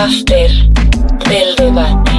After del debate.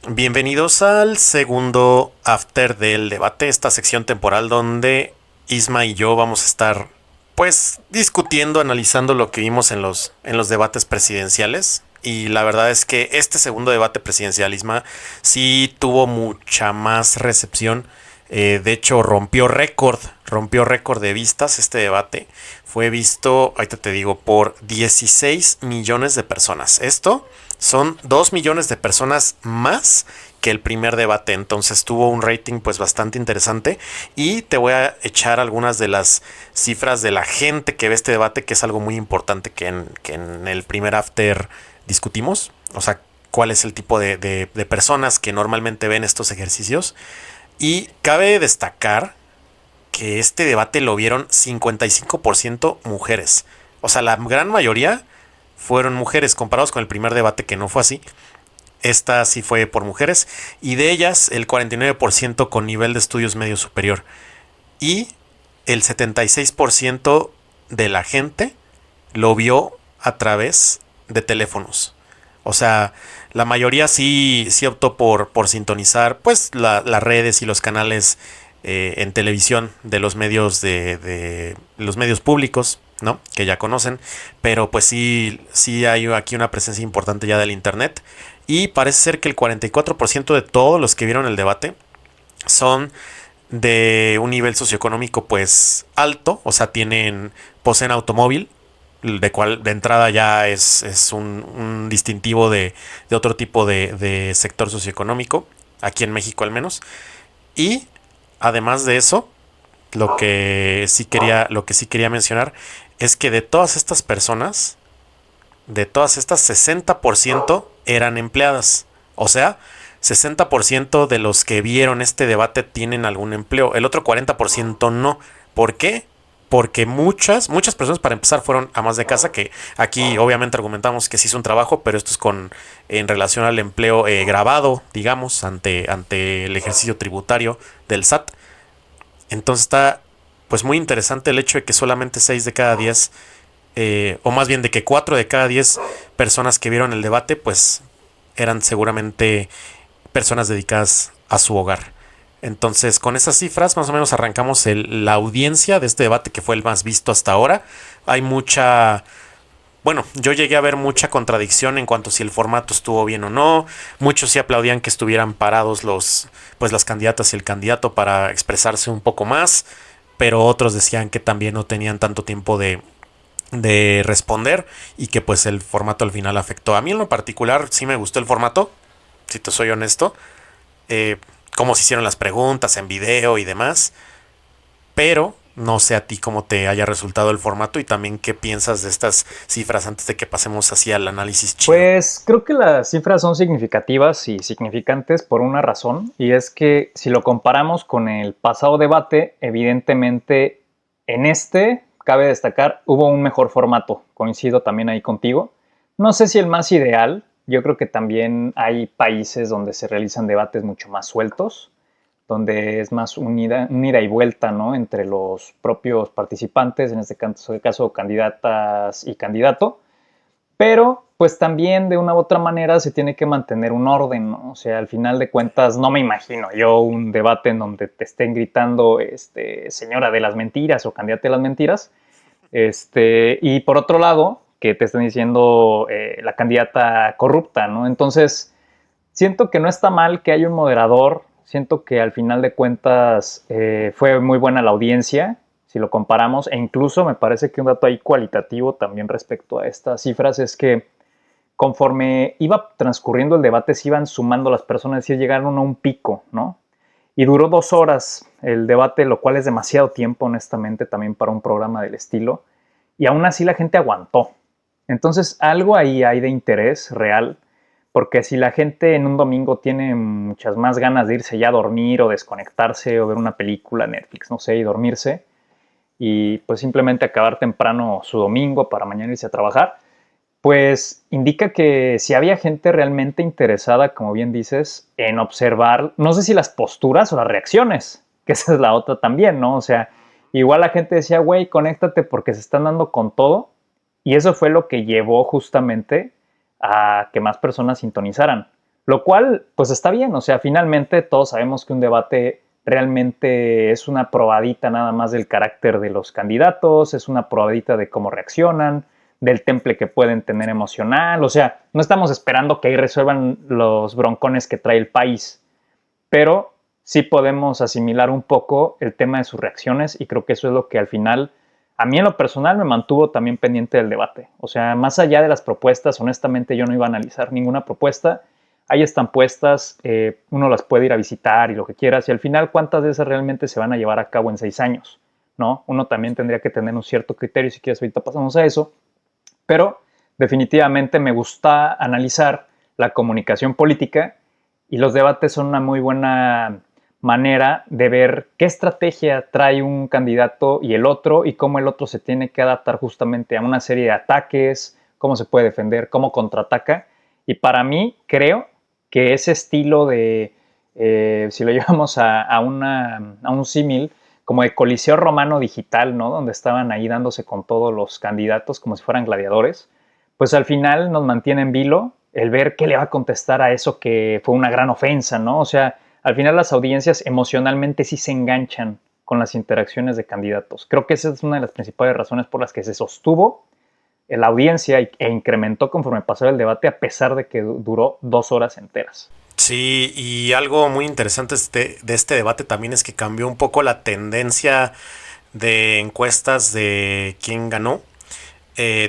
Bienvenidos al segundo After del debate, esta sección temporal donde Isma y yo vamos a estar pues discutiendo, analizando lo que vimos en los debates presidenciales. Y la verdad es que este segundo debate presidencial, Isma, sí tuvo mucha más recepción. De hecho, rompió récord de vistas este debate. Fue visto, ahorita te digo, por 16 millones de personas. Esto son 2 millones de personas más que el primer debate. Entonces tuvo un rating pues bastante interesante. Y te voy a echar algunas de las cifras de la gente que ve este debate, que es algo muy importante que en el primer after discutimos. O sea, cuál es el tipo de personas que normalmente ven estos ejercicios. Y cabe destacar que este debate lo vieron 55% mujeres. O sea, la gran mayoría fueron mujeres comparados con el primer debate, que no fue así. Esta sí fue por mujeres, y de ellas el 49% con nivel de estudios medio superior. Y el 76% de la gente lo vio a través de teléfonos. O sea, la mayoría sí optó por sintonizar pues las redes y los canales en televisión de los medios de los medios públicos, ¿no? Que ya conocen. Pero pues sí hay aquí una presencia importante ya del internet. Y parece ser que el 44% de todos los que vieron el debate son de un nivel socioeconómico pues alto. O sea, poseen automóvil, de cual de entrada ya es un distintivo de otro tipo de sector socioeconómico, aquí en México al menos. Y además de eso, lo que sí quería mencionar es que de todas estas personas, de todas estas, 60% eran empleadas. O sea, 60% de los que vieron este debate tienen algún empleo. El otro 40% no. ¿Por qué? Porque muchas personas, para empezar, fueron amas de casa, que aquí obviamente argumentamos que sí es un trabajo, pero esto es en relación al empleo grabado, digamos, ante el ejercicio tributario del SAT. Entonces está pues muy interesante el hecho de que solamente 6 de cada 10, o más bien de que 4 de cada 10 personas que vieron el debate, pues eran seguramente personas dedicadas a su hogar. Entonces, con esas cifras, más o menos arrancamos la audiencia de este debate, que fue el más visto hasta ahora. Hay bueno, yo llegué a ver mucha contradicción en cuanto a si el formato estuvo bien o no. Muchos sí aplaudían que estuvieran parados las candidatas y el candidato para expresarse un poco más, pero otros decían que también no tenían tanto tiempo de responder y que pues el formato al final afectó. A mí en lo particular sí me gustó el formato, si te soy honesto. Cómo se hicieron las preguntas en video y demás, pero no sé a ti cómo te haya resultado el formato y también qué piensas de estas cifras antes de que pasemos hacia el análisis chido. Pues creo que las cifras son significativas y significantes por una razón, y es que si lo comparamos con el pasado debate, evidentemente cabe destacar, hubo un mejor formato. Coincido también ahí contigo. No sé si el más ideal. Yo creo que también hay países donde se realizan debates mucho más sueltos, donde es más un ida y vuelta, ¿no?, entre los propios participantes, en este caso candidatas y candidato. Pero pues también de una u otra manera se tiene que mantener un orden, ¿no? O sea, al final de cuentas no me imagino yo un debate en donde te estén gritando señora de las mentiras o candidata de las mentiras. Y por otro lado, que te estén diciendo la candidata corrupta, ¿no? Entonces, siento que no está mal que haya un moderador. Siento que al final de cuentas fue muy buena la audiencia, si lo comparamos, e incluso me parece que un dato ahí cualitativo también respecto a estas cifras es que conforme iba transcurriendo el debate se iban sumando las personas, es decir, llegaron a un pico, ¿no? Y duró 2 horas el debate, lo cual es demasiado tiempo, honestamente, también para un programa del estilo. Y aún así la gente aguantó. Entonces, algo ahí hay de interés real, porque si la gente en un domingo tiene muchas más ganas de irse ya a dormir o desconectarse o ver una película, Netflix, no sé, y dormirse, y pues simplemente acabar temprano su domingo para mañana irse a trabajar, pues indica que si había gente realmente interesada, como bien dices, en observar, no sé si las posturas o las reacciones, que esa es la otra también, ¿no? O sea, Igual la gente decía, güey, conéctate porque se están dando con todo. Y eso fue lo que llevó justamente a que más personas sintonizaran. Lo cual, pues está bien. O sea, finalmente todos sabemos que un debate realmente es una probadita nada más del carácter de los candidatos, es una probadita de cómo reaccionan, del temple que pueden tener emocional. O sea, no estamos esperando que ahí resuelvan los broncones que trae el país, pero sí podemos asimilar un poco el tema de sus reacciones y creo que eso es lo que al final, a mí en lo personal, me mantuvo también pendiente del debate. O sea, más allá de las propuestas, honestamente yo no iba a analizar ninguna propuesta. Ahí están puestas, uno las puede ir a visitar y lo que quieras, y al final, ¿cuántas de esas realmente se van a llevar a cabo en 6 años? ¿No? Uno también tendría que tener un cierto criterio, si quieres ahorita pasamos a eso, pero definitivamente me gusta analizar la comunicación política y los debates son una muy buena manera de ver qué estrategia trae un candidato y el otro y cómo el otro se tiene que adaptar justamente a una serie de ataques, cómo se puede defender, cómo contraataca. Y para mí creo que ese estilo de, si lo llevamos a un símil, como de Coliseo Romano digital, ¿no? Donde estaban ahí dándose con todos los candidatos como si fueran gladiadores, pues al final nos mantiene en vilo el ver qué le va a contestar a eso que fue una gran ofensa, ¿no? O sea, al final las audiencias emocionalmente sí se enganchan con las interacciones de candidatos. Creo que esa es una de las principales razones por las que se sostuvo la audiencia e incrementó conforme pasó el debate a pesar de que duró 2 horas enteras. Sí, y algo muy interesante de este debate también es que cambió un poco la tendencia de encuestas de quién ganó.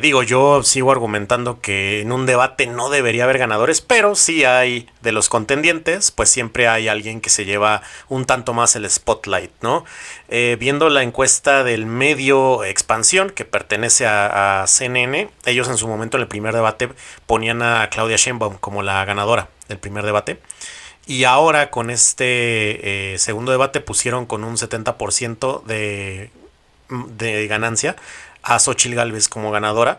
Digo, yo sigo argumentando que en un debate no debería haber ganadores, pero sí hay de los contendientes, pues siempre hay alguien que se lleva un tanto más el spotlight, ¿no? Viendo la encuesta del medio Expansión, que pertenece a CNN, ellos en su momento en el primer debate ponían a Claudia Sheinbaum como la ganadora del primer debate. Y ahora con este segundo debate pusieron con un 70% de ganancia a Xochitl Gálvez como ganadora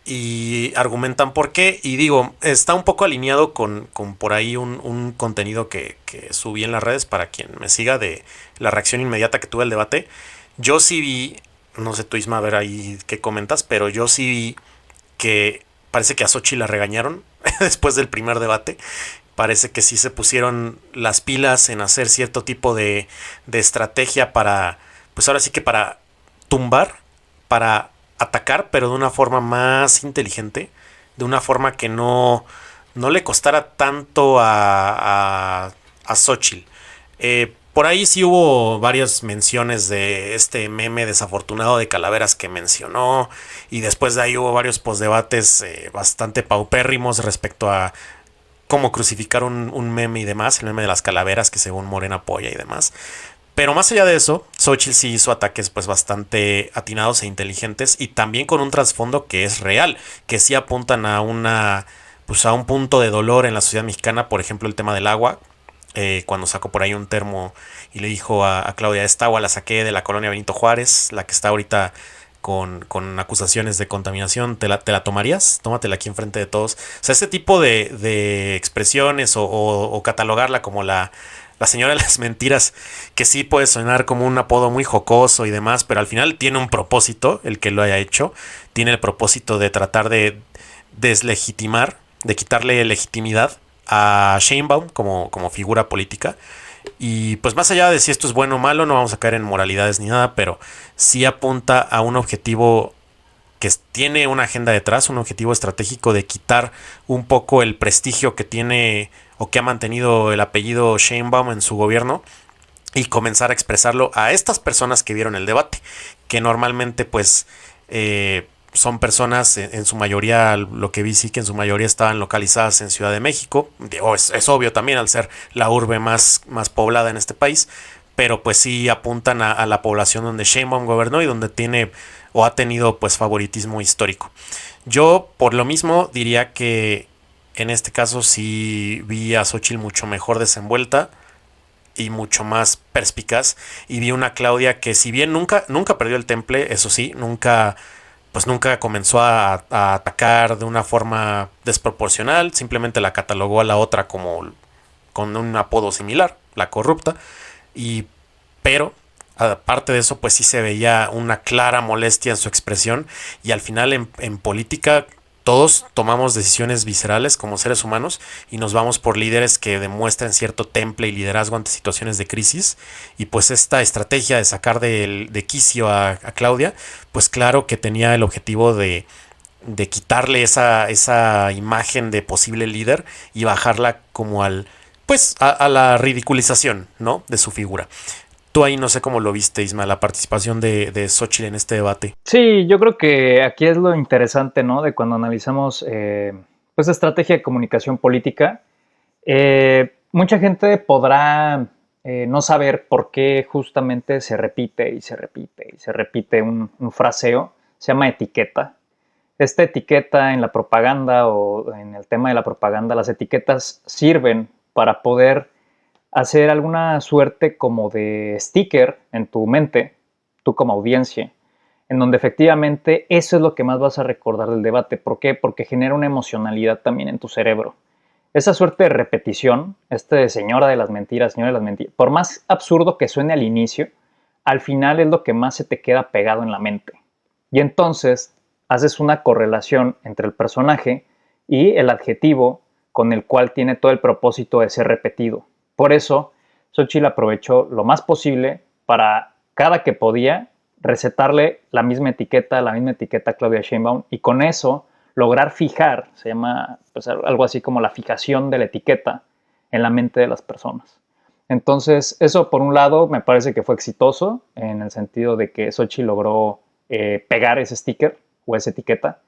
y argumentan por qué. Y digo, está un poco alineado con por ahí un contenido que subí en las redes para quien me siga de la reacción inmediata que tuve al debate. Yo sí vi, no sé tú Isma, a ver ahí qué comentas, pero yo sí vi que parece que a Xochitl la regañaron después del primer debate. Parece que sí se pusieron las pilas en hacer cierto tipo de estrategia para, pues ahora sí que para tumbar, para atacar, pero de una forma más inteligente, de una forma que no le costara tanto a Xochitl. Por ahí sí hubo varias menciones de este meme desafortunado de calaveras que mencionó, y después de ahí hubo varios postdebates bastante paupérrimos respecto a cómo crucificar un meme y demás, el meme de las calaveras que según Morena apoya y demás. Pero más allá de eso, Xochitl sí hizo ataques pues bastante atinados e inteligentes y también con un trasfondo que es real, que sí apuntan a pues a un punto de dolor en la sociedad mexicana, por ejemplo el tema del agua, cuando sacó por ahí un termo y le dijo a Claudia, esta agua la saqué de la colonia Benito Juárez, la que está ahorita con acusaciones de contaminación, ¿te la tomarías? Tómatela aquí enfrente de todos. O sea, este tipo de expresiones o catalogarla como la señora de las mentiras, que sí puede sonar como un apodo muy jocoso y demás, pero al final tiene un propósito, el que lo haya hecho, tiene el propósito de tratar de deslegitimar, de quitarle legitimidad a Sheinbaum como figura política. Y pues más allá de si esto es bueno o malo, no vamos a caer en moralidades ni nada, pero sí apunta a un objetivo que tiene una agenda detrás, un objetivo estratégico de quitar un poco el prestigio que tiene o que ha mantenido el apellido Sheinbaum en su gobierno y comenzar a expresarlo a estas personas que vieron el debate, que normalmente pues son personas, en su mayoría, lo que vi sí que en su mayoría estaban localizadas en Ciudad de México. Es obvio también al ser la urbe más poblada en este país, pero pues sí apuntan a la población donde Sheinbaum gobernó y donde tiene o ha tenido pues favoritismo histórico. Yo por lo mismo diría que en este caso sí vi a Xochitl mucho mejor desenvuelta y mucho más perspicaz, y vi una Claudia que si bien nunca perdió el temple, eso sí, nunca comenzó a atacar de una forma desproporcional, simplemente la catalogó a la otra como con un apodo similar, la corrupta, pero Aparte de eso, pues sí se veía una clara molestia en su expresión y al final en política todos tomamos decisiones viscerales como seres humanos y nos vamos por líderes que demuestren cierto temple y liderazgo ante situaciones de crisis y pues esta estrategia de sacar de quicio a Claudia, pues claro que tenía el objetivo de quitarle esa imagen de posible líder y bajarla como pues a la ridiculización, ¿no? De su figura. Tú ahí no sé cómo lo viste, Isma, la participación de Xochitl en este debate. Sí, yo creo que aquí es lo interesante, ¿no? De cuando analizamos pues estrategia de comunicación política. Mucha gente podrá no saber por qué justamente se repite y se repite y se repite un fraseo, se llama etiqueta. Esta etiqueta en la propaganda o en el tema de la propaganda, las etiquetas sirven para poder hacer alguna suerte como de sticker en tu mente, tú como audiencia, en donde efectivamente eso es lo que más vas a recordar del debate. ¿Por qué? Porque genera una emocionalidad también en tu cerebro. Esa suerte de repetición, este de señora de las mentiras, señora de las mentiras, por más absurdo que suene al inicio, al final es lo que más se te queda pegado en la mente. Y entonces haces una correlación entre el personaje y el adjetivo con el cual tiene todo el propósito de ser repetido. Por eso, Xochitl aprovechó lo más posible para cada que podía recetarle la misma etiqueta a Claudia Sheinbaum y con eso lograr fijar, se llama pues, algo así como la fijación de la etiqueta en la mente de las personas. Entonces, eso por un lado me parece que fue exitoso en el sentido de que Xochitl logró pegar ese sticker o esa etiqueta.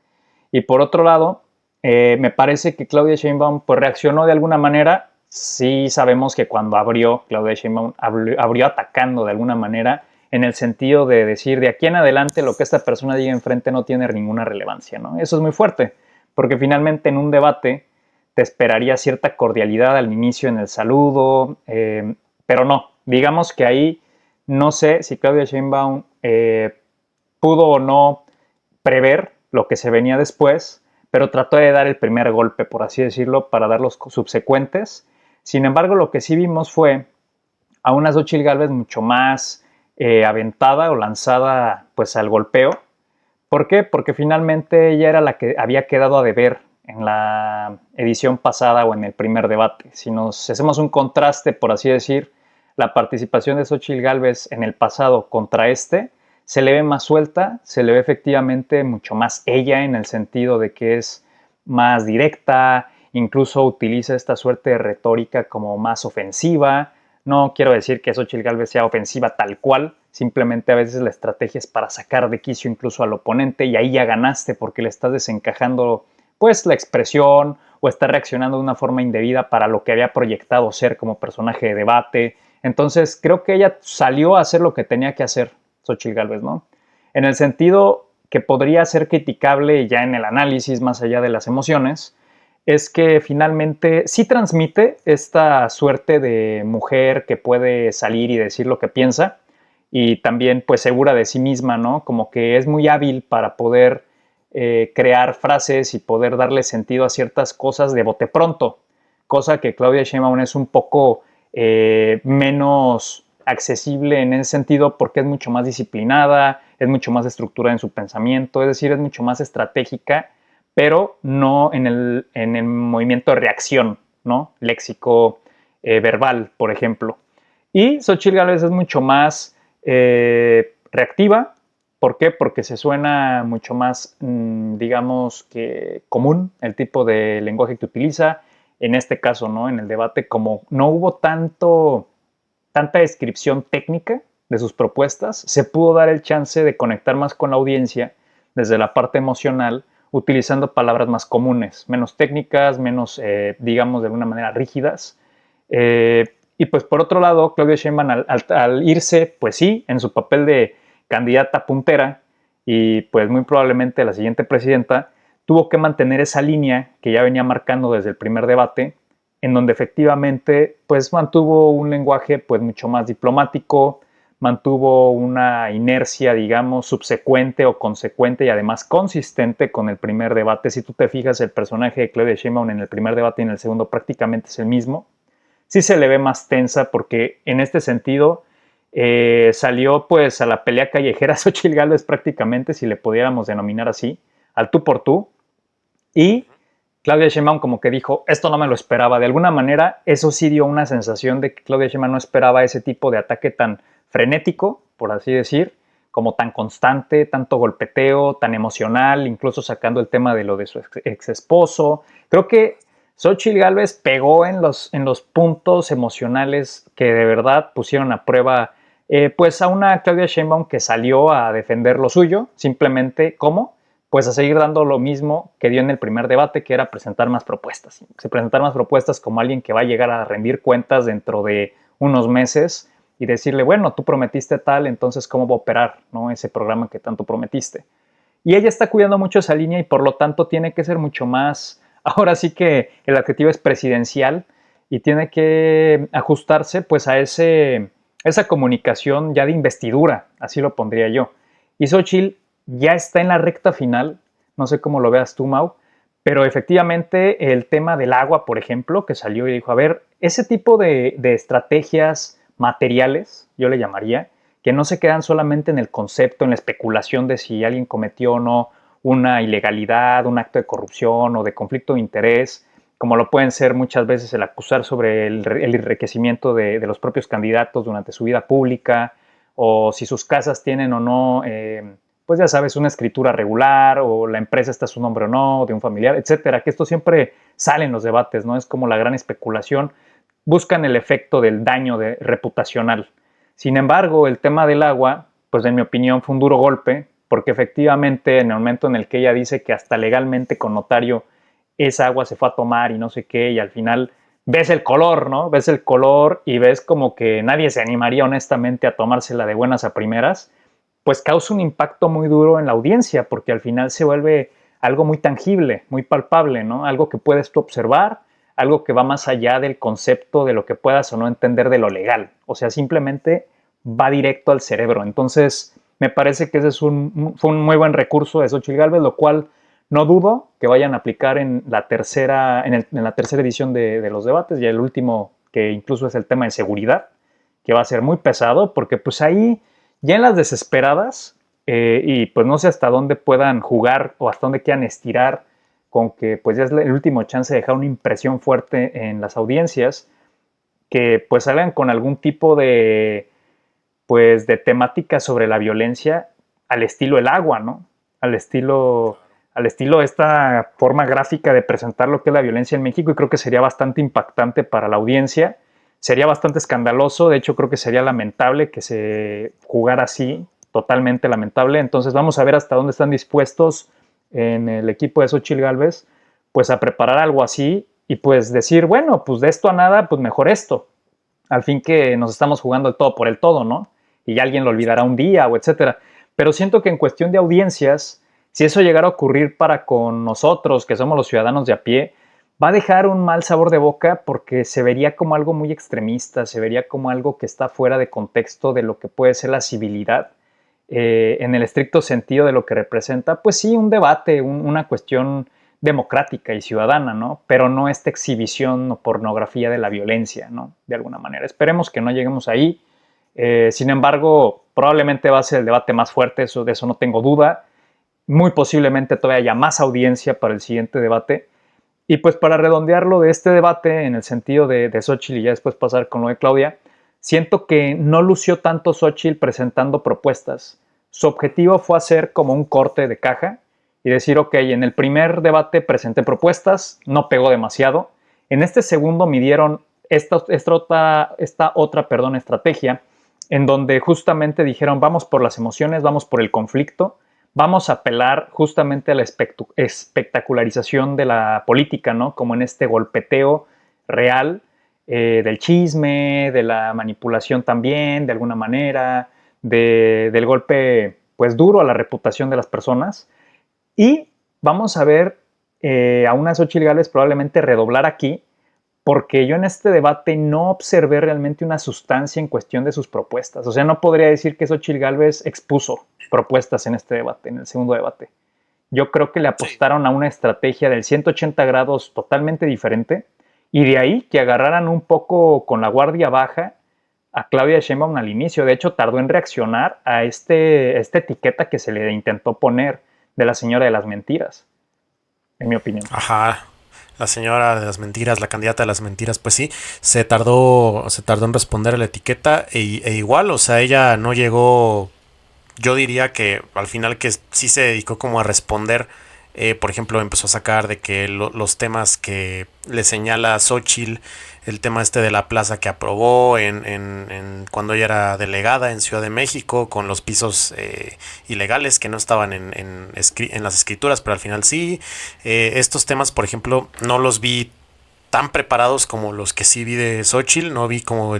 Y por otro lado, me parece que Claudia Sheinbaum pues, reaccionó de alguna manera. Sí sabemos que cuando abrió, Claudia Sheinbaum abrió atacando de alguna manera en el sentido de decir de aquí en adelante lo que esta persona diga enfrente no tiene ninguna relevancia, ¿no? Eso es muy fuerte, porque finalmente en un debate te esperaría cierta cordialidad al inicio en el saludo, pero no, digamos que ahí no sé si Claudia Sheinbaum pudo o no prever lo que se venía después, pero trató de dar el primer golpe, por así decirlo, para dar los subsecuentes. Sin embargo, lo que sí vimos fue a una Xochitl Gálvez mucho más aventada o lanzada pues al golpeo. ¿Por qué? Porque finalmente ella era la que había quedado a deber en la edición pasada o en el primer debate. Si nos hacemos un contraste, por así decir, la participación de Xochitl Gálvez en el pasado contra este, se le ve más suelta, se le ve efectivamente mucho más ella en el sentido de que es más directa, incluso utiliza esta suerte de retórica como más ofensiva. No quiero decir que Xochitl Gálvez sea ofensiva tal cual, simplemente a veces la estrategia es para sacar de quicio incluso al oponente y ahí ya ganaste porque le estás desencajando pues la expresión o está reaccionando de una forma indebida para lo que había proyectado ser como personaje de debate. Entonces creo que ella salió a hacer lo que tenía que hacer, Xochitl Gálvez, ¿no? En el sentido que podría ser criticable ya en el análisis más allá de las emociones, es que finalmente sí transmite esta suerte de mujer que puede salir y decir lo que piensa y también pues segura de sí misma, ¿no? Como que es muy hábil para poder crear frases y poder darle sentido a ciertas cosas de bote pronto, cosa que Claudia Sheinbaum es un poco menos accesible en ese sentido porque es mucho más disciplinada, es mucho más estructurada en su pensamiento, es decir, es mucho más estratégica, pero no en el movimiento de reacción, ¿no? Léxico, verbal, por ejemplo. Y Xochitl Gálvez es mucho más reactiva. ¿Por qué? Porque se suena mucho más, digamos, que común el tipo de lenguaje que utiliza. En este caso, ¿no? En el debate, como no hubo tanta descripción técnica de sus propuestas, se pudo dar el chance de conectar más con la audiencia desde la parte emocional, utilizando palabras más comunes, menos técnicas, menos, digamos, de alguna manera rígidas. Y pues por otro lado, Claudia Sheinbaum al irse, pues sí, en su papel de candidata puntera y pues muy probablemente la siguiente presidenta, tuvo que mantener esa línea que ya venía marcando desde el primer debate, en donde efectivamente pues mantuvo un lenguaje pues mucho más diplomático, mantuvo una inercia, digamos, subsecuente o consecuente y además consistente con el primer debate. Si tú te fijas, el personaje de Claudia Sheinbaum en el primer debate y en el segundo prácticamente es el mismo. Sí se le ve más tensa porque en este sentido Salió pues a la pelea callejera Xóchitl Gálvez prácticamente, si le pudiéramos denominar así, al tú por tú. Y Claudia Sheinbaum como que dijo, esto no me lo esperaba. De alguna manera, eso sí dio una sensación de que Claudia Sheinbaum no esperaba ese tipo de ataque tan frenético, por así decir, como tan constante, tanto golpeteo, tan emocional, incluso sacando el tema de lo de su ex esposo. Creo que Xóchitl Gálvez pegó en los puntos emocionales que de verdad pusieron a prueba pues a una Claudia Sheinbaum que salió a defender lo suyo, simplemente ¿cómo? Pues a seguir dando lo mismo que dio en el primer debate, que era presentar más propuestas. Se presentar más propuestas como alguien que va a llegar a rendir cuentas dentro de unos meses y decirle, bueno, tú prometiste tal, entonces ¿cómo va a operar, ¿no? Ese programa que tanto prometiste? Y ella está cuidando mucho esa línea y por lo tanto tiene que ser mucho más, ahora sí que el adjetivo es presidencial y tiene que ajustarse pues a esa comunicación ya de investidura, así lo pondría yo. Y Xochitl ya está en la recta final, no sé cómo lo veas tú, Mau, pero efectivamente el tema del agua, por ejemplo, que salió y dijo, a ver, ese tipo de estrategias materiales, yo le llamaría, que no se quedan solamente en el concepto, en la especulación de si alguien cometió o no una ilegalidad, un acto de corrupción o de conflicto de interés, como lo pueden ser muchas veces el acusar sobre el enriquecimiento de los propios candidatos durante su vida pública, o si sus casas tienen o no, pues ya sabes, una escritura regular, o la empresa está a su nombre o no, de un familiar, etcétera, que esto siempre sale en los debates, ¿no? Es como la gran especulación, buscan el efecto del daño reputacional. Sin embargo, el tema del agua, pues en mi opinión fue un duro golpe, porque efectivamente en el momento en el que ella dice que hasta legalmente con notario esa agua se fue a tomar y no sé qué, y al final ves el color, ¿no? Ves el color y ves como que nadie se animaría honestamente a tomársela de buenas a primeras, pues causa un impacto muy duro en la audiencia, porque al final se vuelve algo muy tangible, muy palpable, ¿no? Algo que puedes tú observar, algo que va más allá del concepto de lo que puedas o no entender de lo legal. O sea, simplemente va directo al cerebro. Entonces, me parece que ese fue un muy buen recurso de Xochitl Gálvez, lo cual no dudo que vayan a aplicar en la tercera, en la tercera edición de los debates, y el último, que incluso es el tema de seguridad, que va a ser muy pesado, porque pues ahí, ya en las desesperadas, y pues no sé hasta dónde puedan jugar o hasta dónde quieran estirar con que pues ya es el último chance de dejar una impresión fuerte en las audiencias, que pues salgan con algún tipo de pues de temática sobre la violencia al estilo el agua, ¿no? Al estilo esta forma gráfica de presentar lo que es la violencia en México, y creo que sería bastante impactante para la audiencia, sería bastante escandaloso, de hecho creo que sería lamentable que se jugara así, totalmente lamentable. Entonces vamos a ver hasta dónde están dispuestos en el equipo de Xochitl Gálvez pues a preparar algo así y pues decir, bueno, pues de esto a nada, pues mejor esto. Al fin que nos estamos jugando el todo por el todo, ¿no? Y ya alguien lo olvidará un día o etcétera. Pero siento que en cuestión de audiencias, si eso llegara a ocurrir para con nosotros, que somos los ciudadanos de a pie, va a dejar un mal sabor de boca porque se vería como algo muy extremista, se vería como algo que está fuera de contexto de lo que puede ser la civilidad, en el estricto sentido de lo que representa, pues sí, un debate, una cuestión democrática y ciudadana, ¿no? Pero no esta exhibición o pornografía de la violencia, ¿no? De alguna manera. Esperemos que no lleguemos ahí. Sin embargo, probablemente va a ser el debate más fuerte, de eso no tengo duda. Muy posiblemente todavía haya más audiencia para el siguiente debate. Y pues para redondearlo de este debate, en el sentido de Xochitl y ya después pasar con lo de Claudia, siento que no lució tanto Xochitl presentando propuestas. Su objetivo fue hacer como un corte de caja y decir, ok, en el primer debate presenté propuestas, no pegó demasiado. En este segundo midieron esta otra estrategia, en donde justamente dijeron, vamos por las emociones, vamos por el conflicto, vamos a apelar justamente a la espectacularización de la política, ¿no? Como en este golpeteo real, del chisme, de la manipulación también, de alguna manera, del golpe pues duro a la reputación de las personas. Y vamos a ver a una Xochitl Gálvez probablemente redoblar aquí, porque yo en este debate no observé realmente una sustancia en cuestión de sus propuestas. O sea, no podría decir que Xochitl Gálvez expuso propuestas en este debate, en el segundo debate. Yo creo que le apostaron a una estrategia del 180 grados totalmente diferente, y de ahí que agarraran un poco con la guardia baja a Claudia Sheinbaum al inicio. De hecho, tardó en reaccionar a esta etiqueta que se le intentó poner de la señora de las mentiras, en mi opinión. Ajá. La señora de las mentiras, la candidata de las mentiras, pues sí, se tardó en responder a la etiqueta e igual, o sea, ella no llegó, yo diría que al final que sí se dedicó como a responder, por ejemplo, empezó a sacar de que los temas que le señala a Xochitl, el tema este de la plaza que aprobó cuando ella era delegada en Ciudad de México, con los pisos ilegales que no estaban en las escrituras, pero al final sí. Estos temas, por ejemplo, no los vi tan preparados como los que sí vi de Xochitl, no vi como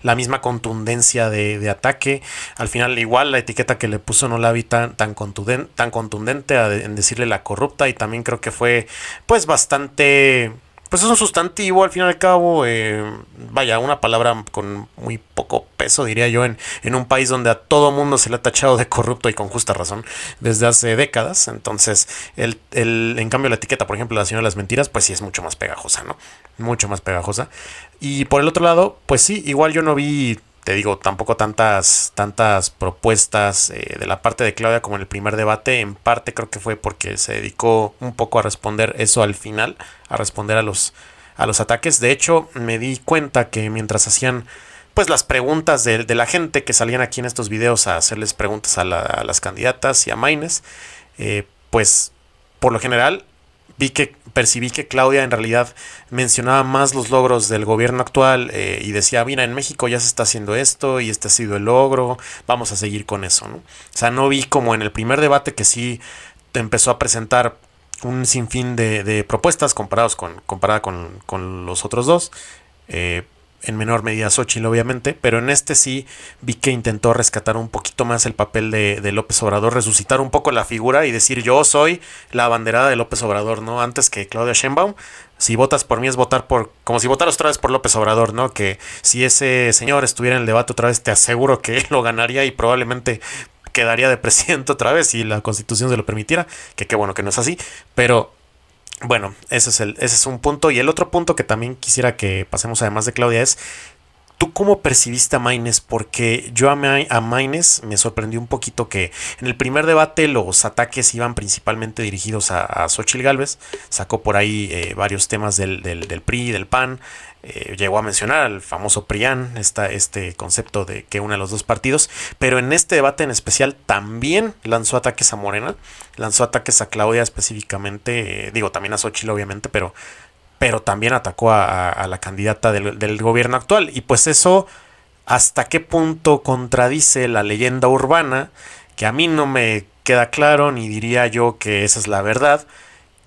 la misma contundencia de ataque. Al final igual la etiqueta que le puso no la vi tan contundente en decirle la corrupta, y también creo que fue pues bastante, pues es un sustantivo al fin y al cabo, vaya, una palabra con muy poco peso, diría yo, en un país donde a todo mundo se le ha tachado de corrupto y con justa razón desde hace décadas. Entonces, en cambio la etiqueta, por ejemplo, la señora de las mentiras, pues sí es mucho más pegajosa, ¿no? Mucho más pegajosa. Y por el otro lado, pues sí, igual yo no vi, te digo, tampoco tantas propuestas de la parte de Claudia como en el primer debate. En parte creo que fue porque se dedicó un poco a responder eso al final, a responder a los ataques. De hecho, me di cuenta que mientras hacían pues las preguntas de la gente que salían aquí en estos videos a hacerles preguntas a las candidatas y a Maynes, pues por lo general percibí que Claudia en realidad mencionaba más los logros del gobierno actual, y decía, mira, en México ya se está haciendo esto y este ha sido el logro, vamos a seguir con eso, ¿no? O sea, no vi como en el primer debate que sí te empezó a presentar un sinfín de propuestas comparada con los otros dos. En menor medida Xochitl, obviamente, pero en este sí vi que intentó rescatar un poquito más el papel de López Obrador, resucitar un poco la figura y decir, yo soy la abanderada de López Obrador, ¿no? Antes que Claudia Sheinbaum, si votas por mí es votar como si votaras otra vez por López Obrador, ¿no? Que si ese señor estuviera en el debate otra vez, te aseguro que él lo ganaría y probablemente quedaría de presidente otra vez si la Constitución se lo permitiera, que qué bueno que no es así, pero bueno, ese es un punto. Y el otro punto que también quisiera que pasemos además de Claudia es, ¿tú cómo percibiste a Maynes? Porque yo a Maynes me sorprendió un poquito que en el primer debate los ataques iban principalmente dirigidos a Xochitl Gálvez. Sacó por ahí varios temas del PRI, del PAN. Llegó a mencionar al famoso PRIAN, este concepto de que une a los dos partidos. Pero en este debate en especial también lanzó ataques a Morena. Lanzó ataques a Claudia específicamente. Digo, también a Xochitl obviamente, pero también atacó a la candidata del gobierno actual. Y pues eso, ¿hasta qué punto contradice la leyenda urbana? Que a mí no me queda claro, ni diría yo que esa es la verdad,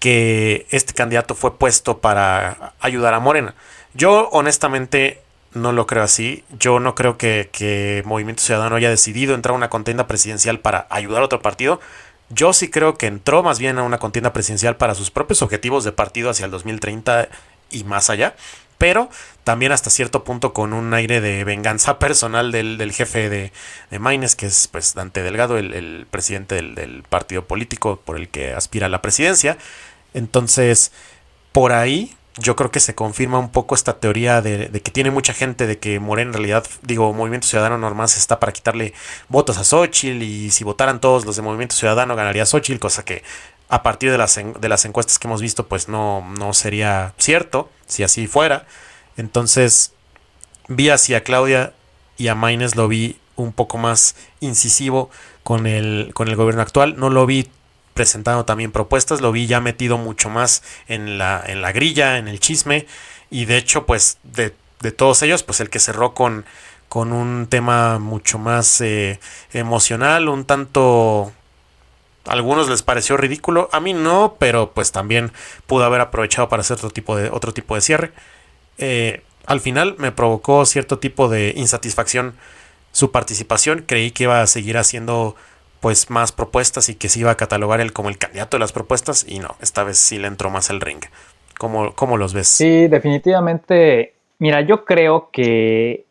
que este candidato fue puesto para ayudar a Morena. Yo honestamente no lo creo así. Yo no creo que Movimiento Ciudadano haya decidido entrar a una contienda presidencial para ayudar a otro partido. Yo sí creo que entró más bien a una contienda presidencial para sus propios objetivos de partido hacia el 2030 y más allá, pero también hasta cierto punto con un aire de venganza personal del jefe de Maynes, que es pues Dante Delgado, el presidente del partido político por el que aspira a la presidencia. Entonces, por ahí yo creo que se confirma un poco esta teoría de que tiene mucha gente de que Morena en realidad, digo, Movimiento Ciudadano normal se está para quitarle votos a Xochitl, y si votaran todos los de Movimiento Ciudadano ganaría Xochitl, cosa que a partir de las encuestas que hemos visto pues no sería cierto si así fuera. Entonces vi hacia Claudia y a Maynes lo vi un poco más incisivo con el gobierno actual. No lo vi presentando también propuestas, lo vi ya metido mucho más en la grilla, en el chisme, y de hecho pues de todos ellos pues el que cerró con un tema mucho más emocional, un tanto, a algunos les pareció ridículo, a mí no, pero pues también pudo haber aprovechado para hacer otro tipo de cierre. Al final me provocó cierto tipo de insatisfacción su participación. Creí que iba a seguir haciendo pues más propuestas y que se iba a catalogar él como el candidato de las propuestas, y no, esta vez sí le entró más al ring. ¿Cómo los ves? Sí, definitivamente. Mira, yo creo que,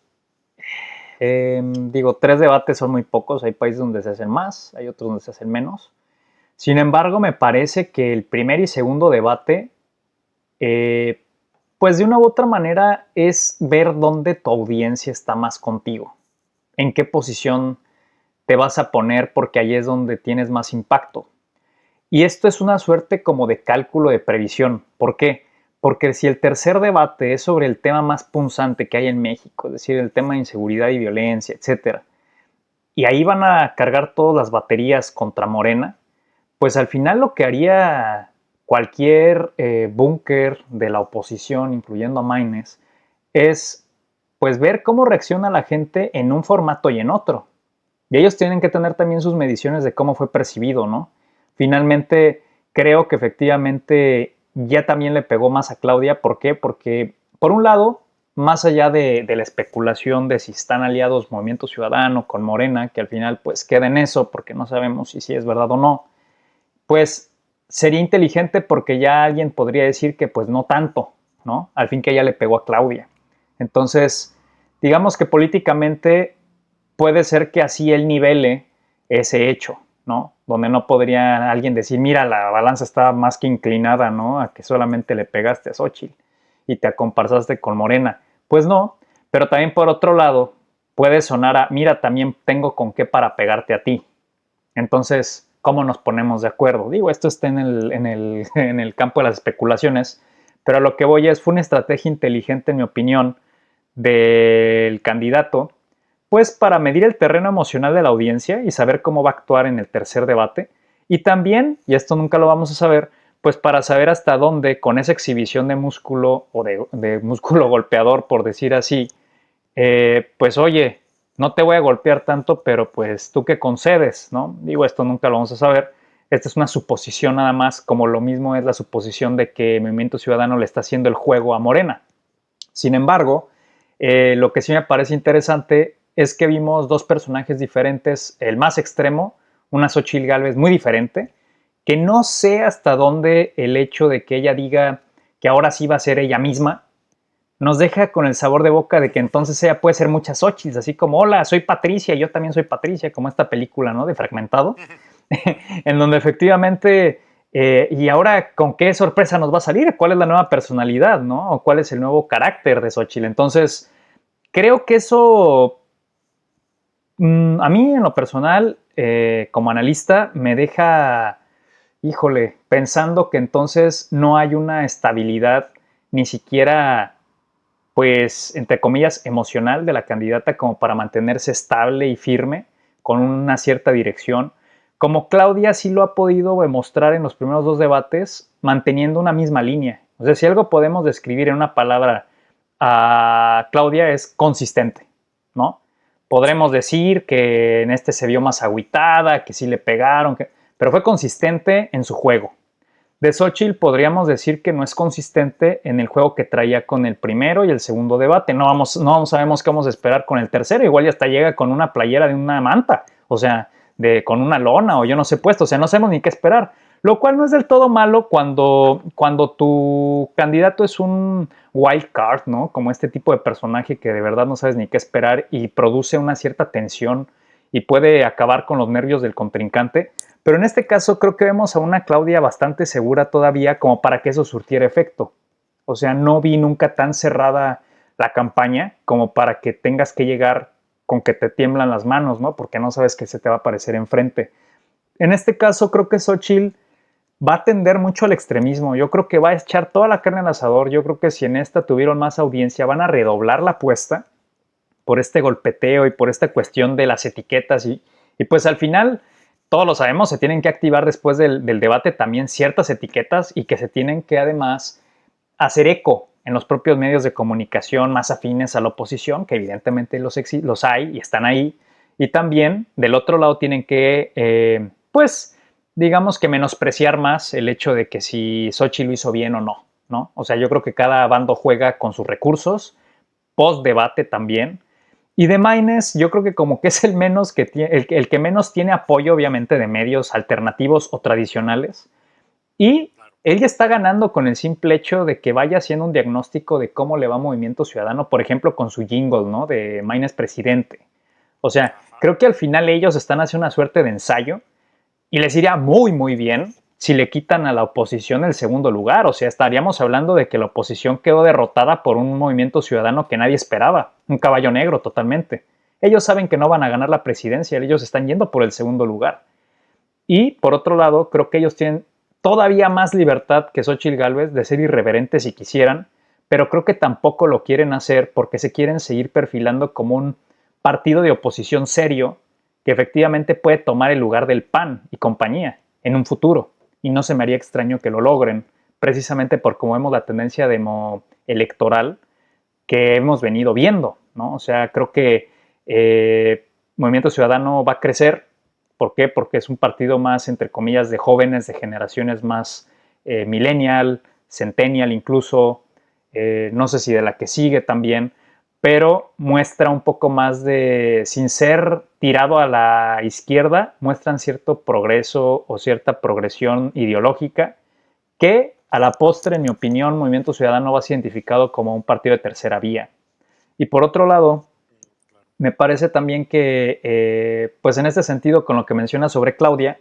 digo, 3 debates son muy pocos. Hay países donde se hacen más, hay otros donde se hacen menos. Sin embargo, me parece que el primer y segundo debate pues de una u otra manera es ver dónde tu audiencia está más contigo, en qué posición te vas a poner, porque ahí es donde tienes más impacto. Y esto es una suerte como de cálculo de previsión. ¿Por qué? Porque si el tercer debate es sobre el tema más punzante que hay en México, es decir, el tema de inseguridad y violencia, etcétera, y ahí van a cargar todas las baterías contra Morena, pues al final lo que haría cualquier búnker de la oposición, incluyendo a Maines, es pues ver cómo reacciona la gente en un formato y en otro. Y ellos tienen que tener también sus mediciones de cómo fue percibido, ¿no? Finalmente, creo que efectivamente ya también le pegó más a Claudia. ¿Por qué? Porque, por un lado, más allá de la especulación de si están aliados Movimiento Ciudadano con Morena, que al final pues queda en eso porque no sabemos si es verdad o no, pues sería inteligente porque ya alguien podría decir que pues no tanto, ¿no? Al fin que ella le pegó a Claudia. Entonces, digamos que políticamente puede ser que así él nivele ese hecho, ¿no? Donde no podría alguien decir, mira, la balanza está más que inclinada, ¿no? A que solamente le pegaste a Xóchitl y te acomparsaste con Morena. Pues no, pero también por otro lado puede sonar a, mira, también tengo con qué para pegarte a ti. Entonces, ¿cómo nos ponemos de acuerdo? Digo, esto está en el campo de las especulaciones, pero a lo que voy es, fue una estrategia inteligente, en mi opinión, del candidato, pues para medir el terreno emocional de la audiencia y saber cómo va a actuar en el tercer debate. Y también, y esto nunca lo vamos a saber, pues para saber hasta dónde con esa exhibición de músculo o de músculo golpeador, por decir así, pues oye, no te voy a golpear tanto, pero pues tú que concedes, ¿no? Digo, esto nunca lo vamos a saber. Esta es una suposición nada más, como lo mismo es la suposición de que Movimiento Ciudadano le está haciendo el juego a Morena. Sin embargo, lo que sí me parece interesante es que vimos dos personajes diferentes, el más extremo, una Xóchitl Gálvez muy diferente, que no sé hasta dónde el hecho de que ella diga que ahora sí va a ser ella misma, nos deja con el sabor de boca de que entonces ella puede ser muchas Xóchitls, así como, hola, soy Patricia, yo también soy Patricia, como esta película, ¿no? De Fragmentado, en donde efectivamente, y ahora, ¿con qué sorpresa nos va a salir? ¿Cuál es la nueva personalidad, no? ¿O cuál es el nuevo carácter de Xóchitl? Entonces, creo que eso, a mí en lo personal, como analista, me deja, híjole, pensando que entonces no hay una estabilidad ni siquiera, pues, entre comillas, emocional de la candidata como para mantenerse estable y firme con una cierta dirección, como Claudia sí lo ha podido demostrar en los primeros dos debates, manteniendo una misma línea. O sea, si algo podemos describir en una palabra a Claudia es consistente, ¿no? Podremos decir que en este se vio más agüitada, que sí le pegaron, pero fue consistente en su juego. De Xóchitl podríamos decir que no es consistente en el juego que traía con el primero y el segundo debate. No sabemos qué vamos a esperar con el tercero. Igual ya hasta llega con una playera de una manta, o sea, con una lona o yo no sé puesto. O sea, no sabemos ni qué esperar. Lo cual no es del todo malo cuando tu candidato es un wild card, ¿no? Como este tipo de personaje que de verdad no sabes ni qué esperar y produce una cierta tensión y puede acabar con los nervios del contrincante. Pero en este caso creo que vemos a una Claudia bastante segura todavía como para que eso surtiera efecto. O sea, no vi nunca tan cerrada la campaña como para que tengas que llegar con que te tiemblan las manos, ¿no? Porque no sabes qué se te va a aparecer enfrente. En este caso creo que Xóchitl va a tender mucho al extremismo. Yo creo que va a echar toda la carne al asador. Yo creo que si en esta tuvieron más audiencia van a redoblar la apuesta por este golpeteo y por esta cuestión de las etiquetas y pues al final, todos lo sabemos, se tienen que activar después del debate también ciertas etiquetas y que se tienen que además hacer eco en los propios medios de comunicación más afines a la oposición, que evidentemente los hay y están ahí. Y también del otro lado tienen que, pues, digamos que menospreciar más el hecho de que si Xóchitl lo hizo bien o no, ¿no? O sea, yo creo que cada bando juega con sus recursos, post debate también. Y de Maines, yo creo que como que es el menos que tiene, el que menos tiene apoyo, obviamente, de medios alternativos o tradicionales. Y él ya está ganando con el simple hecho de que vaya haciendo un diagnóstico de cómo le va Movimiento Ciudadano, por ejemplo, con su jingle, ¿no? De Maines presidente. O sea, creo que al final ellos están haciendo una suerte de ensayo y les iría muy, muy bien si le quitan a la oposición el segundo lugar. O sea, estaríamos hablando de que la oposición quedó derrotada por un movimiento ciudadano que nadie esperaba, un caballo negro totalmente. Ellos saben que no van a ganar la presidencia, ellos están yendo por el segundo lugar. Y por otro lado, creo que ellos tienen todavía más libertad que Xóchitl Gálvez de ser irreverentes si quisieran, pero creo que tampoco lo quieren hacer porque se quieren seguir perfilando como un partido de oposición serio que efectivamente puede tomar el lugar del PAN y compañía en un futuro. Y no se me haría extraño que lo logren, precisamente por cómo vemos la tendencia electoral que hemos venido viendo, ¿no? O sea, creo que Movimiento Ciudadano va a crecer. ¿Por qué? Porque es un partido más, entre comillas, de jóvenes, de generaciones más millennial, centennial incluso, no sé si de la que sigue también, pero muestra un poco más de, sin ser tirado a la izquierda, muestran cierto progreso o cierta progresión ideológica que a la postre, en mi opinión, Movimiento Ciudadano va a ser identificado como un partido de tercera vía. Y por otro lado, me parece también que, pues en este sentido, con lo que menciona sobre Claudia,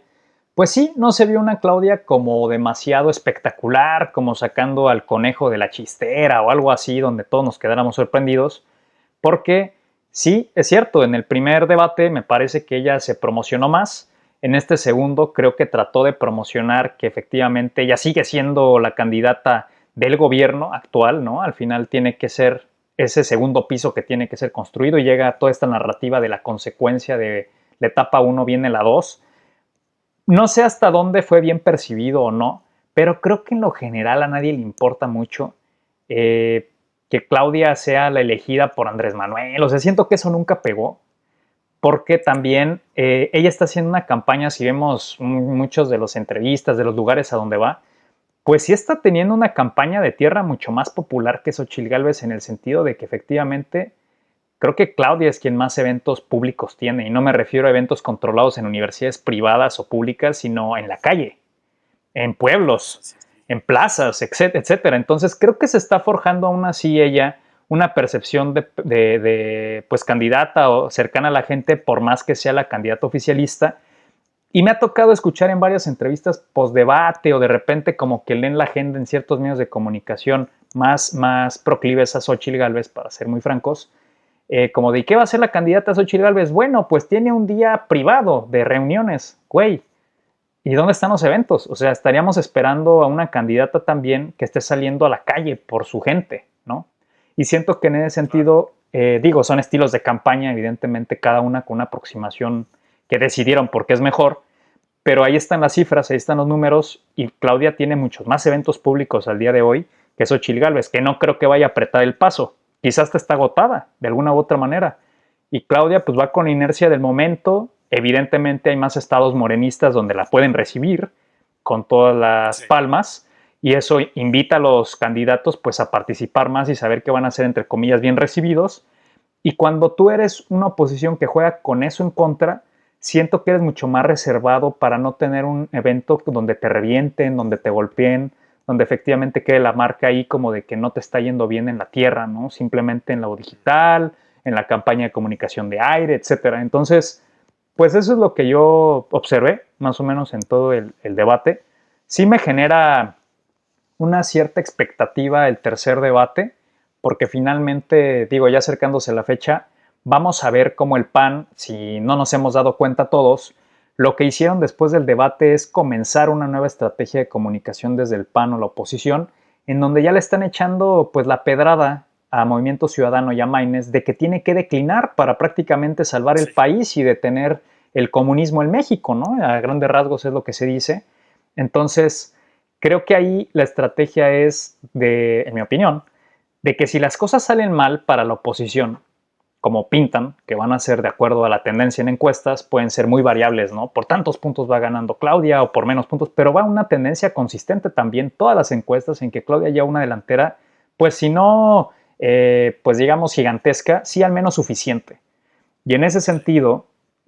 pues sí, no se vio una Claudia como demasiado espectacular, como sacando al conejo de la chistera o algo así, donde todos nos quedáramos sorprendidos, porque sí, es cierto, en el primer debate me parece que ella se promocionó más, en este segundo creo que trató de promocionar que efectivamente ella sigue siendo la candidata del gobierno actual, ¿no? Al final tiene que ser ese segundo piso que tiene que ser construido y llega toda esta narrativa de la consecuencia de la etapa 1 viene la 2. No sé hasta dónde fue bien percibido o no, pero creo que en lo general a nadie le importa mucho que Claudia sea la elegida por Andrés Manuel. O sea, siento que eso nunca pegó, porque también ella está haciendo una campaña, si vemos muchos de los entrevistas, de los lugares a donde va, pues sí está teniendo una campaña de tierra mucho más popular que Xóchitl Gálvez en el sentido de que efectivamente creo que Claudia es quien más eventos públicos tiene, y no me refiero a eventos controlados en universidades privadas o públicas, sino en la calle, en pueblos, en plazas, etcétera. Entonces creo que se está forjando aún así ella una percepción de pues candidata o cercana a la gente, por más que sea la candidata oficialista. Y me ha tocado escuchar en varias entrevistas post-debate o de repente como que leen la agenda en ciertos medios de comunicación más proclives a Xóchitl Gálvez, para ser muy francos, como de ¿qué va a hacer la candidata Xóchitl Gálvez? Bueno, pues tiene un día privado de reuniones, güey. ¿Y dónde están los eventos? O sea, estaríamos esperando a una candidata también que esté saliendo a la calle por su gente, ¿no? Y siento que en ese sentido, digo, son estilos de campaña, evidentemente cada una con una aproximación que decidieron porque es mejor, pero ahí están las cifras, ahí están los números, y Claudia tiene muchos más eventos públicos al día de hoy que Xóchitl Gálvez, que no creo que vaya a apretar el paso. Quizás está agotada de alguna u otra manera. Y Claudia pues va con la inercia del momento. Evidentemente hay más estados morenistas donde la pueden recibir con todas las palmas, y eso invita a los candidatos pues a participar más y saber que van a ser, entre comillas, bien recibidos. Y cuando tú eres una oposición que juega con eso en contra, siento que eres mucho más reservado para no tener un evento donde te revienten, donde te golpeen, donde efectivamente quede la marca ahí como de que no te está yendo bien en la tierra, ¿no? Simplemente en lo digital, en la campaña de comunicación de aire, etcétera. Entonces, pues eso es lo que yo observé, más o menos en todo el debate. Sí me genera una cierta expectativa el tercer debate, porque finalmente, digo, ya acercándose la fecha, vamos a ver cómo el PAN, si no nos hemos dado cuenta todos, lo que hicieron después del debate es comenzar una nueva estrategia de comunicación desde el PAN o la oposición, en donde ya le están echando pues la pedrada a Movimiento Ciudadano y a Maínez de que tiene que declinar para prácticamente salvar el país y detener el comunismo en México, ¿no? A grandes rasgos es lo que se dice. Entonces, creo que ahí la estrategia es, en mi opinión, de que si las cosas salen mal para la oposición, como pintan, que van a ser de acuerdo a la tendencia en encuestas, pueden ser muy variables, ¿no? Por tantos puntos va ganando Claudia o por menos puntos, pero va una tendencia consistente también, todas las encuestas, en que Claudia lleva una delantera, pues si no, pues digamos gigantesca, sí al menos suficiente. Y en ese sentido,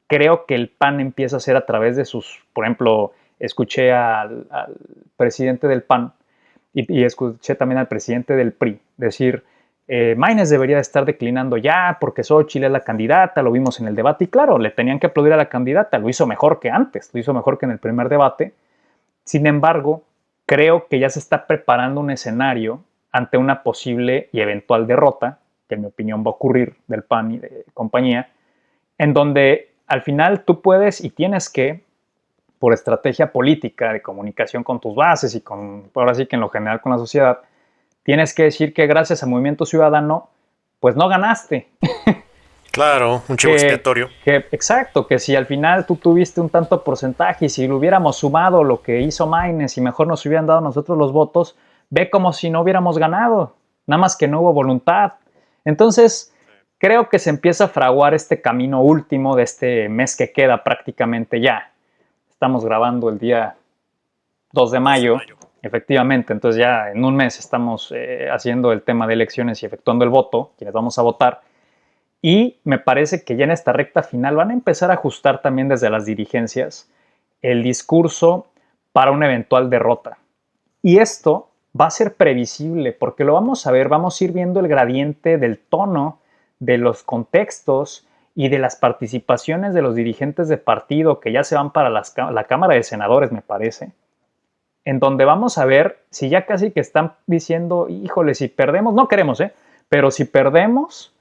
creo que el PAN empieza a ser a través de sus, por ejemplo, escuché al presidente del PAN y escuché también al presidente del PRI decir, Maínez debería de estar declinando ya porque Xóchitl es la candidata, lo vimos en el debate, y claro, le tenían que aplaudir a la candidata, lo hizo mejor que antes, lo hizo mejor que en el primer debate, Sin embargo, creo que ya se está preparando un escenario ante una posible y eventual derrota, que en mi opinión va a ocurrir del PAN y de compañía, en donde al final tú puedes y tienes que, por estrategia política de comunicación con tus bases y ahora sí que en lo general con la sociedad, tienes que decir que gracias al Movimiento Ciudadano, pues no ganaste. Claro, un chivo expiatorio. Exacto, que si al final tú tuviste un tanto porcentaje y si le hubiéramos sumado lo que hizo Maynes y mejor nos hubieran dado nosotros los votos, ve como si no hubiéramos ganado, nada más que no hubo voluntad. Entonces, creo que se empieza a fraguar este camino último de este mes que queda prácticamente ya. Estamos grabando el día 2 de mayo, efectivamente, entonces ya en un mes estamos haciendo el tema de elecciones y efectuando el voto, quienes vamos a votar. Y me parece que ya en esta recta final van a empezar a ajustar también desde las dirigencias el discurso para una eventual derrota. Y esto va a ser previsible porque lo vamos a ver, vamos a ir viendo el gradiente del tono, de los contextos y de las participaciones de los dirigentes de partido que ya se van para la Cámara de Senadores, me parece, en donde vamos a ver si ya casi que están diciendo, híjole, si perdemos, no queremos, pero si perdemos,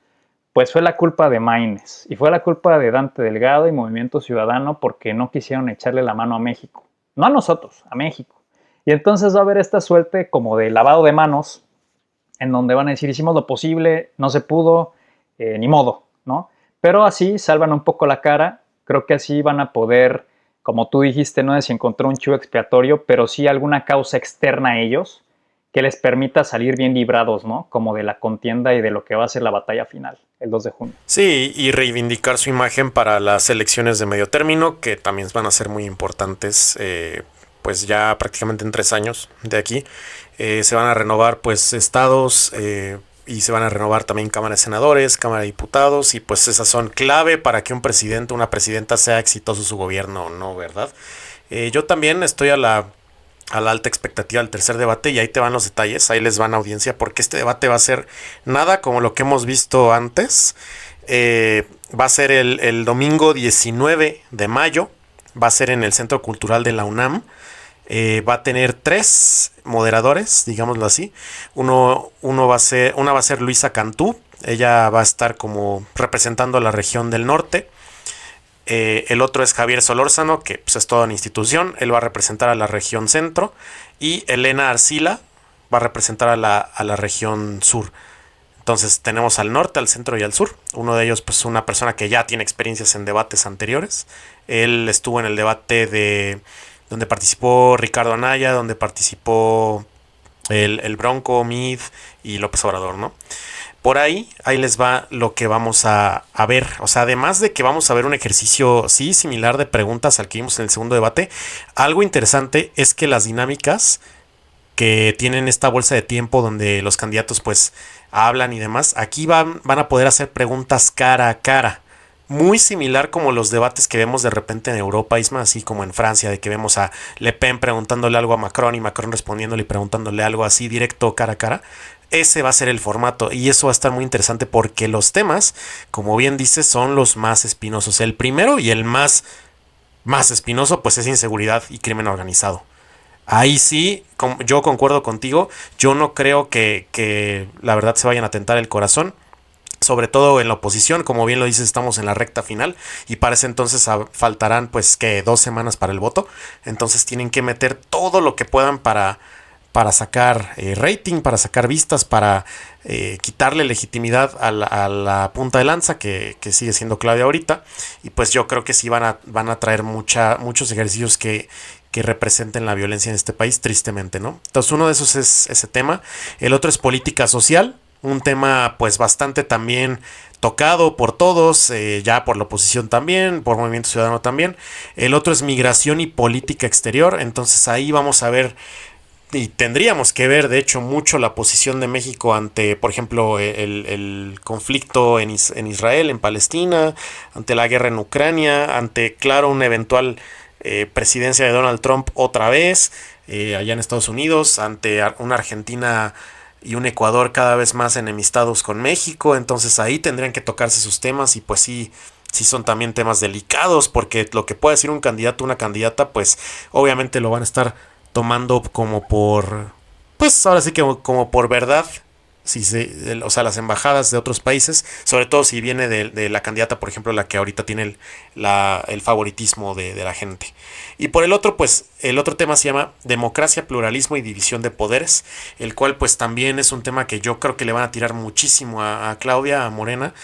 pues fue la culpa de Maynes y fue la culpa de Dante Delgado y Movimiento Ciudadano porque no quisieron echarle la mano a México. No a nosotros, a México. Y entonces va a haber esta suerte como de lavado de manos en donde van a decir, hicimos lo posible, no se pudo, ni modo, ¿no? Pero así salvan un poco la cara. Creo que así van a poder, como tú dijiste, no es si encontró un chivo expiatorio, pero sí alguna causa externa a ellos que les permita salir bien librados, ¿no? Como de la contienda y de lo que va a ser la batalla final, el 2 de junio. Sí, y reivindicar su imagen para las elecciones de medio término, que también van a ser muy importantes, pues ya prácticamente en 3 años de aquí. Se van a renovar pues estados y se van a renovar también Cámara de Senadores, Cámara de Diputados, y pues esas son clave para que un presidente, una presidenta sea exitoso su gobierno o no, ¿verdad? Yo también estoy a la alta expectativa del tercer debate y ahí te van los detalles, ahí les van a audiencia, porque este debate va a ser nada como lo que hemos visto antes. Va a ser el domingo 19 de mayo, va a ser en el Centro Cultural de la UNAM. Va a tener 3 moderadores, digámoslo así. Una va a ser Luisa Cantú, ella va a estar como representando a la región del norte. El otro es Javier Solórzano, que pues, es toda una institución, él va a representar a la región centro, y Elena Arcila va a representar a la región sur. Entonces tenemos al norte, al centro y al sur. Uno de ellos pues una persona que ya tiene experiencias en debates anteriores. Él estuvo en el debate de donde participó Ricardo Anaya, donde participó el Bronco, Mid y López Obrador, ¿no? Por ahí les va lo que vamos a ver. O sea, además de que vamos a ver un ejercicio, sí, similar de preguntas al que vimos en el segundo debate, algo interesante es que las dinámicas que tienen esta bolsa de tiempo donde los candidatos pues hablan y demás, aquí van a poder hacer preguntas cara a cara. Muy similar como los debates que vemos de repente en Europa, Isma, así como en Francia, de que vemos a Le Pen preguntándole algo a Macron y Macron respondiéndole y preguntándole algo así directo cara a cara. Ese va a ser el formato y eso va a estar muy interesante porque los temas, como bien dices, son los más espinosos. El primero y el más espinoso pues es inseguridad y crimen organizado. Ahí sí, yo concuerdo contigo, yo no creo que la verdad se vayan a tentar el corazón, sobre todo en la oposición, como bien lo dices, estamos en la recta final y para ese entonces faltarán pues que 2 semanas para el voto, entonces tienen que meter todo lo que puedan para sacar rating, para sacar vistas, para quitarle legitimidad a la punta de lanza que sigue siendo Claudia ahorita, y pues yo creo que sí van a traer muchos ejercicios que representen la violencia en este país, tristemente, ¿no? Entonces uno de esos es ese tema. El otro es política social, un tema pues bastante también tocado por todos, ya por la oposición también, por Movimiento Ciudadano también. El otro es migración y política exterior, entonces ahí vamos a ver y tendríamos que ver de hecho mucho la posición de México ante, por ejemplo, el conflicto en Israel, en Palestina, ante la guerra en Ucrania, ante, claro, una eventual presidencia de Donald Trump otra vez allá en Estados Unidos, ante una Argentina y un Ecuador cada vez más enemistados con México. Entonces ahí tendrían que tocarse sus temas y pues sí son también temas delicados, porque lo que puede decir un candidato o una candidata pues obviamente lo van a estar tomando como por, pues ahora sí que como por verdad, o sea, las embajadas de otros países, sobre todo si viene de la candidata, por ejemplo, la que ahorita tiene el favoritismo de la gente. Y por el otro, pues el otro tema se llama democracia, pluralismo y división de poderes, el cual pues también es un tema que yo creo que le van a tirar muchísimo a Claudia, a Morena,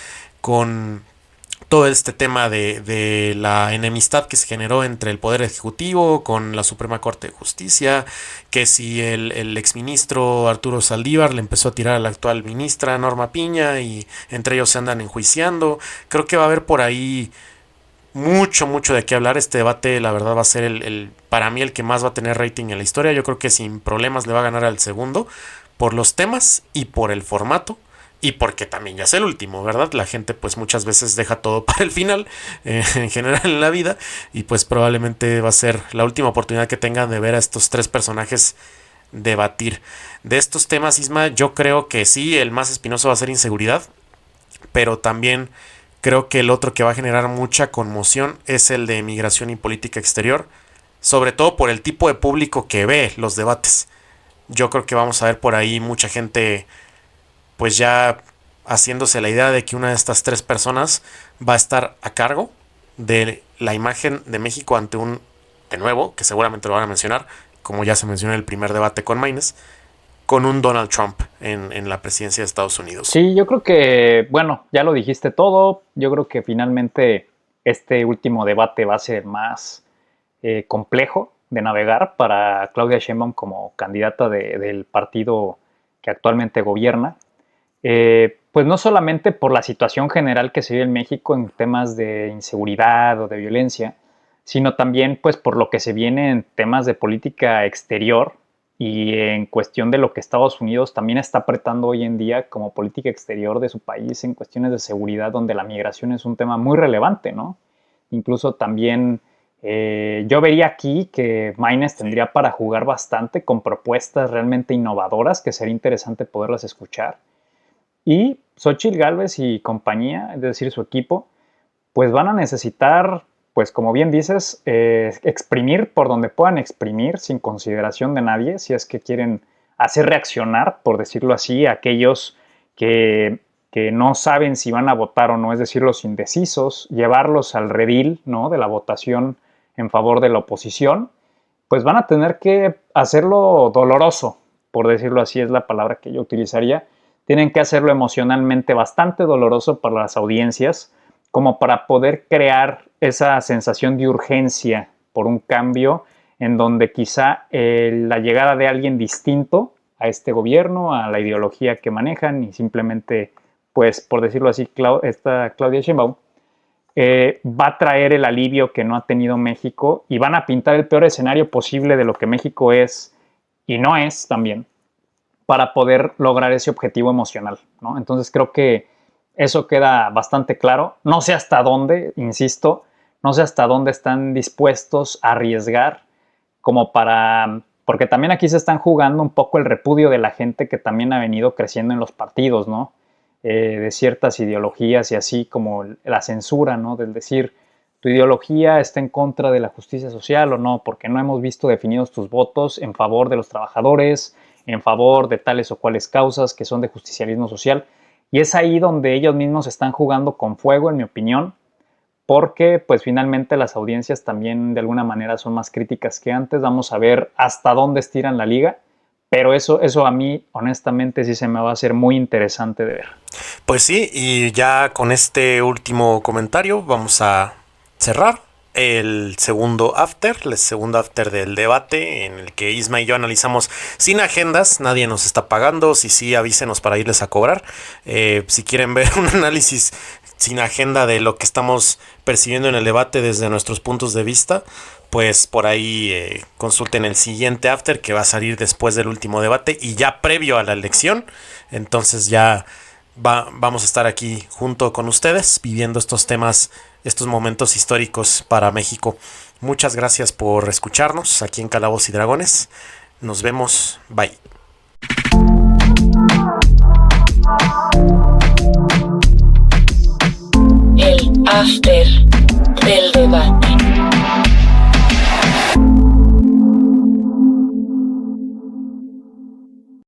con todo este tema de la enemistad que se generó entre el Poder Ejecutivo con la Suprema Corte de Justicia, que si el exministro Arturo Saldívar le empezó a tirar a la actual ministra Norma Piña y entre ellos se andan enjuiciando. Creo que va a haber por ahí mucho de qué hablar. Este debate, la verdad, va a ser para mí el que más va a tener rating en la historia. Yo creo que sin problemas le va a ganar al segundo por los temas y por el formato. Y porque también ya es el último, ¿verdad? La gente pues muchas veces deja todo para el final, en general en la vida. Y pues probablemente va a ser la última oportunidad que tengan de ver a estos tres personajes debatir. De estos temas, Isma, yo creo que sí, el más espinoso va a ser inseguridad. Pero también creo que el otro que va a generar mucha conmoción es el de migración y política exterior. Sobre todo por el tipo de público que ve los debates. Yo creo que vamos a ver por ahí mucha gente pues ya haciéndose la idea de que una de estas tres personas va a estar a cargo de la imagen de México ante de nuevo, que seguramente lo van a mencionar, como ya se mencionó en el primer debate con Maynes, con un Donald Trump en la presidencia de Estados Unidos. Sí, yo creo que, bueno, ya lo dijiste todo. Yo creo que finalmente este último debate va a ser más complejo de navegar para Claudia Sheinbaum como candidata del partido que actualmente gobierna. Pues no solamente por la situación general que se vive en México en temas de inseguridad o de violencia, sino también pues por lo que se viene en temas de política exterior y en cuestión de lo que Estados Unidos también está apretando hoy en día como política exterior de su país en cuestiones de seguridad, donde la migración es un tema muy relevante, ¿no? Incluso también yo vería aquí que Maynes tendría para jugar bastante con propuestas realmente innovadoras que sería interesante poderlas escuchar. Y Xóchitl Gálvez y compañía, es decir, su equipo, pues van a necesitar, pues como bien dices, exprimir por donde puedan exprimir sin consideración de nadie, si es que quieren hacer reaccionar, por decirlo así, a aquellos que no saben si van a votar o no, es decir, los indecisos, llevarlos al redil, ¿no?, de la votación en favor de la oposición, pues van a tener que hacerlo doloroso, por decirlo así, es la palabra que yo utilizaría. Tienen que hacerlo emocionalmente bastante doloroso para las audiencias, como para poder crear esa sensación de urgencia por un cambio en donde quizá la llegada de alguien distinto a este gobierno, a la ideología que manejan y simplemente, pues por decirlo así, esta Claudia Sheinbaum, va a traer el alivio que no ha tenido México y van a pintar el peor escenario posible de lo que México es y no es también, para poder lograr ese objetivo emocional, ¿no? Entonces creo que eso queda bastante claro. No sé hasta dónde, insisto, no sé hasta dónde están dispuestos a arriesgar porque también aquí se están jugando un poco el repudio de la gente que también ha venido creciendo en los partidos, ¿no? De ciertas ideologías y así como la censura, ¿no? Del decir, tu ideología está en contra de la justicia social o no, porque no hemos visto definidos tus votos en favor de los trabajadores, en favor de tales o cuales causas que son de justicialismo social. Y es ahí donde ellos mismos están jugando con fuego, en mi opinión, porque pues finalmente las audiencias también de alguna manera son más críticas que antes. Vamos a ver hasta dónde estiran la liga, pero eso a mí honestamente sí se me va a hacer muy interesante de ver. Pues sí, y ya con este último comentario vamos a cerrar el segundo after del debate, en el que Isma y yo analizamos sin agendas, nadie nos está pagando, si sí avísenos para irles a cobrar. Si quieren ver un análisis sin agenda de lo que estamos percibiendo en el debate desde nuestros puntos de vista, pues por ahí consulten el siguiente after que va a salir después del último debate y ya previo a la elección. Entonces ya vamos a estar aquí junto con ustedes viviendo estos temas, estos momentos históricos para México. Muchas gracias por escucharnos aquí en Calabozos y Dragones. Nos vemos. Bye. El after.